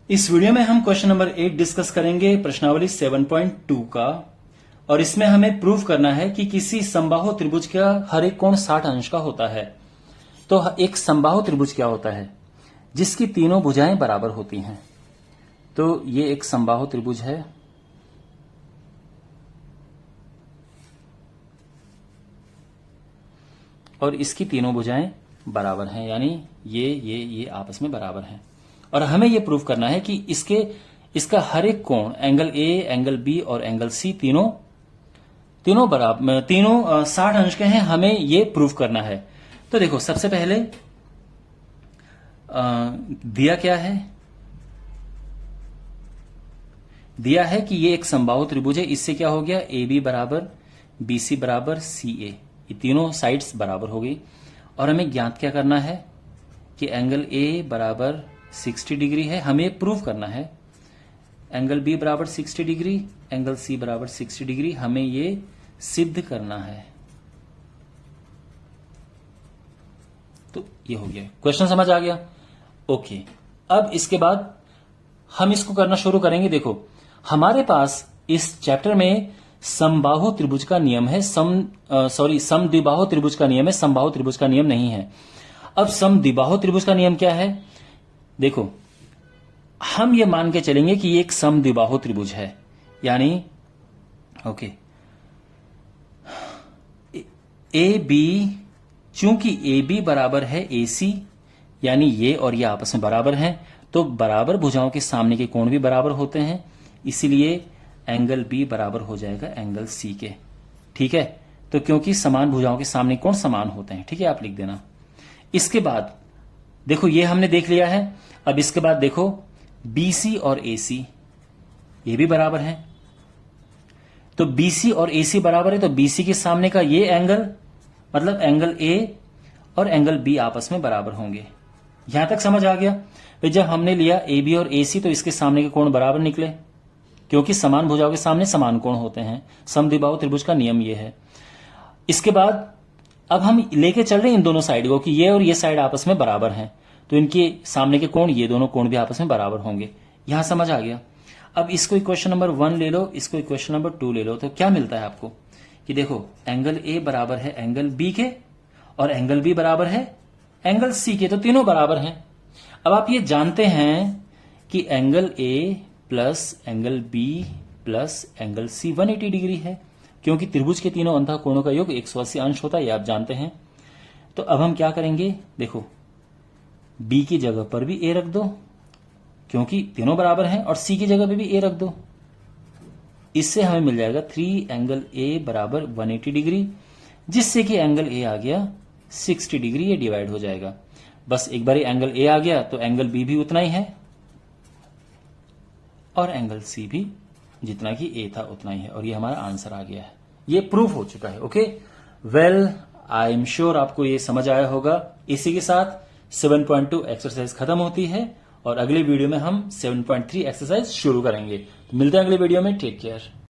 इस वीडियो में हम क्वेश्चन नंबर 8 डिस्कस करेंगे प्रश्नावली 7.2 का। और इसमें हमें प्रूव करना है कि किसी समबाहु त्रिभुज का हर एक कोण 60 अंश का होता है। तो एक समबाहु त्रिभुज क्या होता है? जिसकी तीनों भुजाएं बराबर होती हैं। तो ये एक समबाहु त्रिभुज है। और इसकी तीनों भुजाएं बराबर हैं, यानी ये आपस में बराबर हैं। और हमें यह प्रूव करना है कि इसका हर एक कोण एंगल ए, एंगल बी और एंगल सी तीनों बराबर, तीनों 60 अंश के हैं। हमें यह प्रूव करना है। तो देखो, सबसे पहले दिया क्या है? दिया है कि ये एक समबाहु त्रिभुज है। इससे क्या हो गया? ए बी बराबर बी सी बराबर सी ए, ये तीनों साइड्स बराबर हो गई। और हमें ज्ञात क्या करना है कि एंगल ए बराबर 60 डिग्री है। हमें प्रूव करना है एंगल बी बराबर 60 डिग्री, एंगल सी बराबर 60 डिग्री। हमें ये सिद्ध करना है। तो ये हो गया। क्वेश्चन समझ आ गया? ओके। अब इसके बाद हम इसको करना शुरू करेंगे। देखो, हमारे पास इस चैप्टर में समबाहु त्रिभुज का नियम है, समद्विबाहु त्रिभुज का नियम है, समबाहु त्रिभुज का नियम नहीं है। अब समद्विबाहु त्रिभुज का नियम क्या है? देखो, हम ये मान के चलेंगे कि ये एक समद्विबाहु त्रिभुज है, यानी ओके, ए बी, चूंकि ए बी बराबर है ए सी, यानी ये और ये आपस में बराबर हैं, तो बराबर भुजाओं के सामने के कोण भी बराबर होते हैं। इसीलिए एंगल बी बराबर हो जाएगा एंगल सी के। ठीक है? तो क्योंकि समान भुजाओं के सामने कोण समान होते हैं। ठीक है, आप लिख देना। इसके बाद देखो, ये हमने देख लिया है। अब इसके बाद देखो, बीसी और एसी ये भी बराबर हैं। तो बीसी और एसी बराबर है, तो बीसी के सामने का ये एंगल, मतलब एंगल ए और एंगल बी आपस में बराबर होंगे। यहां तक समझ आ गया? तो जब हमने लिया ए बी और एसी, तो इसके सामने के कोण बराबर निकले, क्योंकि समान भुजाओं के सामने समान कोण होते हैं। समद्विबाहु त्रिभुज का नियम ये है। इसके बाद अब हम लेके चल रहे हैं इन दोनों साइड को कि ये और ये साइड आपस में बराबर हैं, तो इनके सामने के कोण, ये दोनों कोण भी आपस में बराबर होंगे। यहां समझ आ गया? अब इसको इक्वेशन नंबर 1 ले लो, इसको इक्वेशन नंबर 2 ले लो। तो क्या मिलता है आपको कि देखो, एंगल ए बराबर है एंगल बी के और एंगल बी बराबर है एंगल सी के, तो तीनों बराबर हैं। अब आप ये जानते हैं कि angle A plus angle B plus angle C 180 degree है, क्योंकि त्रिभुज के तीनों अंतः कोणों का योग 180 अंश होता है, ये आप जानते हैं। तो अब हम क्या करेंगे? देखो, बी की जगह पर भी ए रख दो, क्योंकि तीनों बराबर हैं, और सी की जगह पे भी ए रख दो। इससे हमें मिल जाएगा 3 एंगल ए बराबर 180 डिग्री, जिससे कि एंगल ए आ गया 60 डिग्री। ये डिवाइड हो जाएगा। बस एक बार एंगल ए आ गया तो एंगल बी भी उतना ही है और एंगल सी भी जितना कि ए था उतना ही है। और ये हमारा आंसर आ गया है। ये प्रूफ हो चुका है। Okay, well, I am sure आपको ये समझ आया होगा। इसी के साथ 7.2 एक्सरसाइज खत्म होती है और अगले वीडियो में हम 7.3 एक्सरसाइज शुरू करेंगे। तो मिलते हैं अगले वीडियो में। Take care.